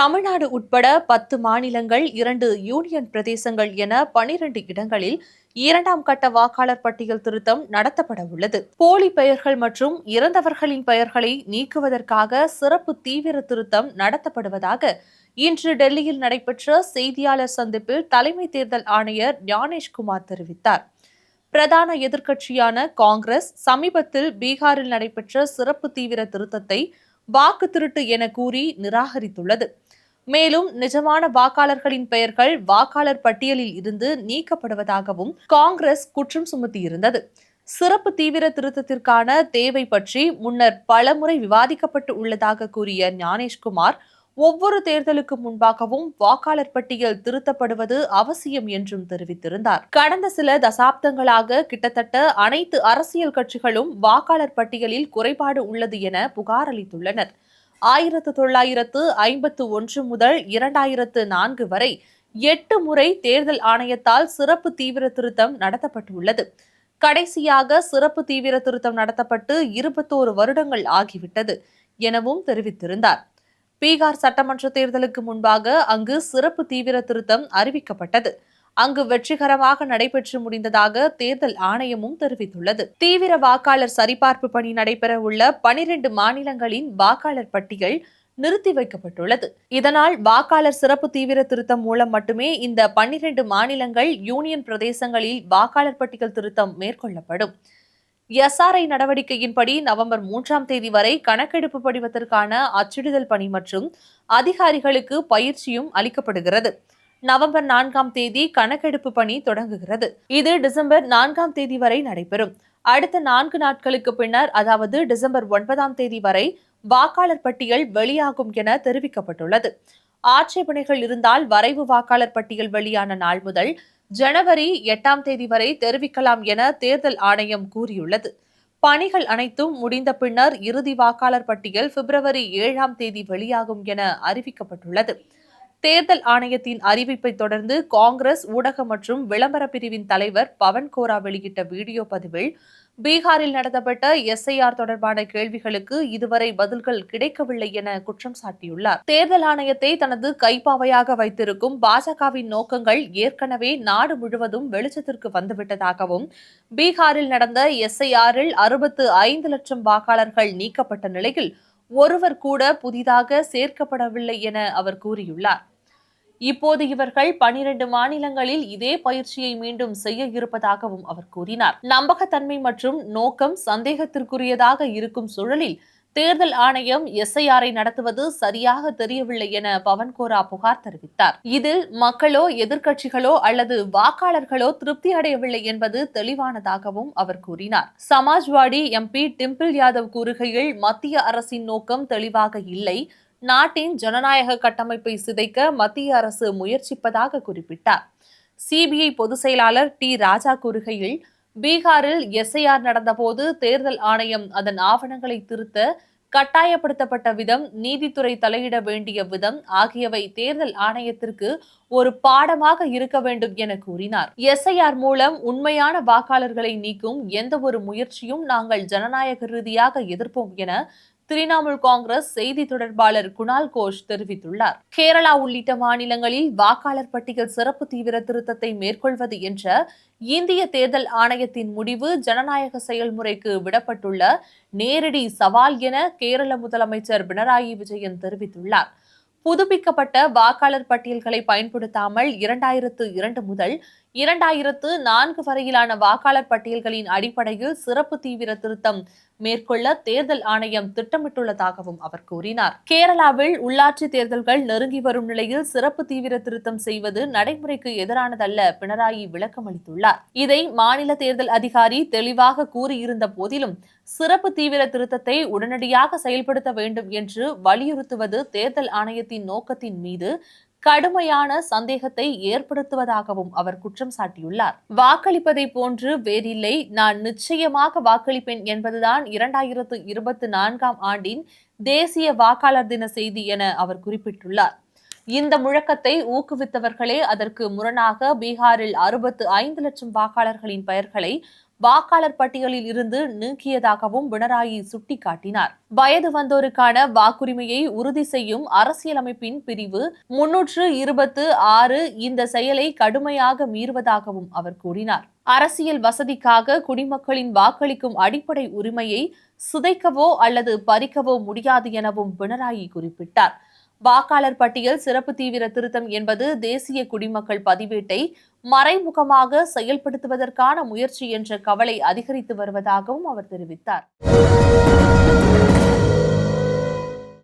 தமிழ்நாடு உட்பட 10 மாநிலங்கள், 2 யூனியன் பிரதேசங்கள் என 12 இடங்களில் 2ஆம் கட்ட வாக்காளர் பட்டியல் திருத்தம் நடத்தப்பட உள்ளது. போலி பெயர்கள் மற்றும் இறந்தவர்களின் பெயர்களை நீக்குவதற்காக சிறப்பு தீவிர திருத்தம் நடத்தப்படுவதாக இன்று டெல்லியில் நடைபெற்ற செய்தியாளர் சந்திப்பில் தலைமை தேர்தல் ஆணையர் ஞானேஷ்குமார் தெரிவித்தார். பிரதான எதிர்க்கட்சியான காங்கிரஸ் சமீபத்தில் பீகாரில் நடைபெற்ற சிறப்பு தீவிர திருத்தத்தை வாக்கு திருட்டு என கூறி நிராகரித்துள்ளது. மேலும் நிஜமான வாக்காளர்களின் பெயர்கள் வாக்காளர் பட்டியலில் இருந்து நீக்கப்படுவதாகவும் காங்கிரஸ் குற்றம் சுமத்தியிருந்தது. சிறப்பு தீவிர திருத்தத்திற்கான தேவை பற்றி முன்னர் பலமுறை விவாதிக்கப்பட்டு உள்ளதாக கூறிய ஞானேஷ்குமார், ஒவ்வொரு தேர்தலுக்கு முன்பாகவும் வாக்காளர் பட்டியல் திருத்தப்படுவது அவசியம் என்றும் தெரிவித்திருந்தார். கடந்த சில தசாப்தங்களாக கிட்டத்தட்ட அனைத்து அரசியல் கட்சிகளும் வாக்காளர் பட்டியலில் குறைபாடு உள்ளது என புகார் அளித்துள்ளனர். 1951 முதல் 2004 வரை 8 முறை தேர்தல் ஆணையத்தால் சிறப்பு தீவிர திருத்தம் நடத்தப்பட்டுள்ளது. கடைசியாக சிறப்பு தீவிர திருத்தம் நடத்தப்பட்டு 21 வருடங்கள் ஆகிவிட்டது எனவும் தெரிவித்திருந்தார். பீகார் சட்டமன்ற தேர்தலுக்கு முன்பாக அங்கு சிறப்பு தீவிர திருத்தம் அறிவிக்கப்பட்டது. அங்கு வெற்றிகரமாக நடைபெற்று முடிந்ததாக தேர்தல் ஆணையமும் தெரிவித்துள்ளது. தீவிர வாக்காளர் சரிபார்ப்பு பணி நடைபெற உள்ள 12 மாநிலங்களின் வாக்காளர் பட்டியல் நிறுத்தி வைக்கப்பட்டுள்ளது. இதனால் வாக்காளர் சிறப்பு தீவிர திருத்தம் மூலம் மட்டுமே இந்த 12 மாநிலங்கள், யூனியன் பிரதேசங்களில் வாக்காளர் பட்டியல் திருத்தம் மேற்கொள்ளப்படும். எஸ்ஆர்ஐ நடவடிக்கையின்படி நவம்பர் 3ஆம் தேதி வரை கணக்கெடுப்பு படிவத்திற்கான அச்சிடுதல் பணி மற்றும் அதிகாரிகளுக்கு பயிற்சியும் அளிக்கப்படுகிறது. நவம்பர் 4ஆம் தேதி கணக்கெடுப்பு பணி தொடங்குகிறது. இது டிசம்பர் 4ஆம் தேதி வரை நடைபெறும். அடுத்த 4 நாட்களுக்கு பின்னர், அதாவது டிசம்பர் 9ஆம் தேதி வரை வாக்காளர் பட்டியல் வெளியாகும் என தெரிவிக்கப்பட்டுள்ளது. ஆட்சேபனைகள் இருந்தால் வரைவு வாக்காளர் பட்டியல் வெளியான நாள் முதல் ஜனவரி 8ஆம் தேதி வரை தெரிவிக்கலாம் என தேர்தல் ஆணையம் கூறியுள்ளது. பணிகள் அனைத்தும் முடிந்த பின்னர் இறுதி வாக்காளர் பட்டியல் பிப்ரவரி 7ஆம் தேதி வெளியாகும் என அறிவிக்கப்பட்டுள்ளது. தேர்தல் ஆணையத்தின் அறிவிப்பை தொடர்ந்து காங்கிரஸ் ஊடக மற்றும் விளம்பர பிரிவின் தலைவர் பவன் கோரா வெளியிட்ட வீடியோ பதிவில், பீகாரில் நடத்தப்பட்ட எஸ்ஐஆர் தொடர்பான கேள்விகளுக்கு இதுவரை பதில்கள் கிடைக்கவில்லை என குற்றம் சாட்டியுள்ளார். தேர்தல் ஆணையத்தை தனது கைப்பாவையாக வைத்திருக்கும் பாஜகவின் நோக்கங்கள் ஏற்கனவே நாடு முழுவதும் வெளிச்சத்திற்கு வந்துவிட்டதாகவும், பீகாரில் நடந்த எஸ்ஐஆரில் 65 லட்சம் வாக்காளர்கள் நீக்கப்பட்ட நிலையில் ஒருவர் கூட புதிதாக சேர்க்கப்படவில்லை என அவர் கூறியுள்ளார். இப்போது இவர்கள் 12 மாநிலங்களில் இதே பயிற்சியை மீண்டும் செய்ய இருப்பதாகவும் அவர் கூறினார். நம்பகத்தன்மை மற்றும் நோக்கம் சந்தேகத்திற்குரியதாக இருக்கும் சூழலில் தேர்தல் ஆணையம் எஸ்ஐஆரை நடத்துவது சரியாக தெரியவில்லை என பவன்கோரா புகார் தெரிவித்தார். இதில் மக்களோ, எதிர்க்கட்சிகளோ அல்லது வாக்காளர்களோ திருப்தி அடையவில்லை என்பது தெளிவானதாகவும் அவர் கூறினார். சமாஜ்வாடி எம்பி டிம்பிள் யாதவ் கூறுகையில், மத்திய அரசின் நோக்கம் தெளிவாக இல்லை. நாட்டின் ஜனநாயக கட்டமைப்பை சிதைக்க மத்திய அரசு முயற்சிப்பதாக குறிப்பிட்டார். சிபிஐ பொதுச் செயலாளர் டி ராஜா கூறுகையில், பீகாரில் எஸ்ஐஆர் நடந்தபோது தேர்தல் ஆணையம் அதன் ஆவணங்களை திருத்த கட்டாயப்படுத்தப்பட்ட விதம், நீதித்துறை தலையிட வேண்டிய விதம் ஆகியவை தேர்தல் ஆணையத்திற்கு ஒரு பாடமாக இருக்க வேண்டும் என கூறினார். எஸ்ஐஆர் மூலம் உண்மையான வாக்காளர்களை நீக்கும் எந்த ஒரு முயற்சியும் நாங்கள் ஜனநாயக ரீதியாக எதிர்ப்போம் என திரிணாமுல் காங்கிரஸ் செய்தி தொடர்பாளர் குணால் கோஷ் தெரிவித்துள்ளார். கேரளா உள்ளிட்ட மாநிலங்களில் வாக்காளர் பட்டியல் சிறப்பு தீவிர திருத்தத்தை மேற்கொள்வது என்ற இந்திய தேர்தல் ஆணையத்தின் முடிவு ஜனநாயக செயல்முறைக்கு விடப்பட்டுள்ள நேரடி சவால் என கேரள முதலமைச்சர் பினராயி விஜயன் தெரிவித்துள்ளார். புதுப்பிக்கப்பட்ட வாக்காளர் பட்டியல்களை பயன்படுத்தாமல் 2002 முதல் 2004 வரையிலான வாக்காளர் பட்டியல்களின் அடிப்படையில் சிறப்பு தீவிர திருத்தம் மேற்கொள்ள தேர்தல் ஆணையம் திட்டமிட்டுள்ளதாகவும் அவர் கூறினார். கேரளாவில் உள்ளாட்சி தேர்தல்கள் நெருங்கி வரும் நிலையில் சிறப்பு தீவிர திருத்தம் செய்வது நடைமுறைக்கு எதிரானதல்ல பினராயி விளக்கம் அளித்துள்ளார். இதை மாநில தேர்தல் அதிகாரி தெளிவாக கூறியிருந்த போதிலும் சிறப்பு தீவிர திருத்தத்தை உடனடியாக செயல்படுத்த வேண்டும் என்று வலியுறுத்துவது தேர்தல் ஆணையத்தின் நோக்கத்தின் மீது கடுமையான சந்தேகத்தை ஏற்படுத்துவதாகவும் அவர் குற்றம் சாட்டியுள்ளார். வாக்களிப்பதை போன்று வேறில்லை, நான் நிச்சயமாக வாக்களிப்பேன் என்பதுதான் 2024ஆம் ஆண்டின் தேசிய வாக்காளர் தின செய்தி என அவர் குறிப்பிட்டுள்ளார். இந்த முழக்கத்தை ஊக்குவித்தவர்களே அதற்கு முரணாக பீகாரில் 65 லட்சம் வாக்காளர்களின் பெயர்களை வாக்காளர் பட்டியலில் இருந்து நீக்கியதாகவும் பினராயி சுட்டிக்காட்டினார். வயது வந்தோருக்கான வாக்குரிமையை உறுதி செய்யும் அரசியலமைப்பின் பிரிவு 326 இந்த செயலை கடுமையாக மீறுவதாகவும் அவர் கூறினார். அரசியல் வசதிக்காக குடிமக்களின் வாக்களிக்கும் அடிப்படை உரிமையை சிதைக்கவோ அல்லது பறிக்கவோ முடியாது எனவும் பினராயி குறிப்பிட்டார். வாக்காளர் பட்டியல் சிறப்பு தீவிர திருத்தம் என்பது தேசிய குடிமக்கள் பதிவேட்டை மறைமுகமாக செயல்படுத்துவதற்கான முயற்சி என்ற கவலை அதிகரித்து வருவதாகவும் அவர் தெரிவித்தார்.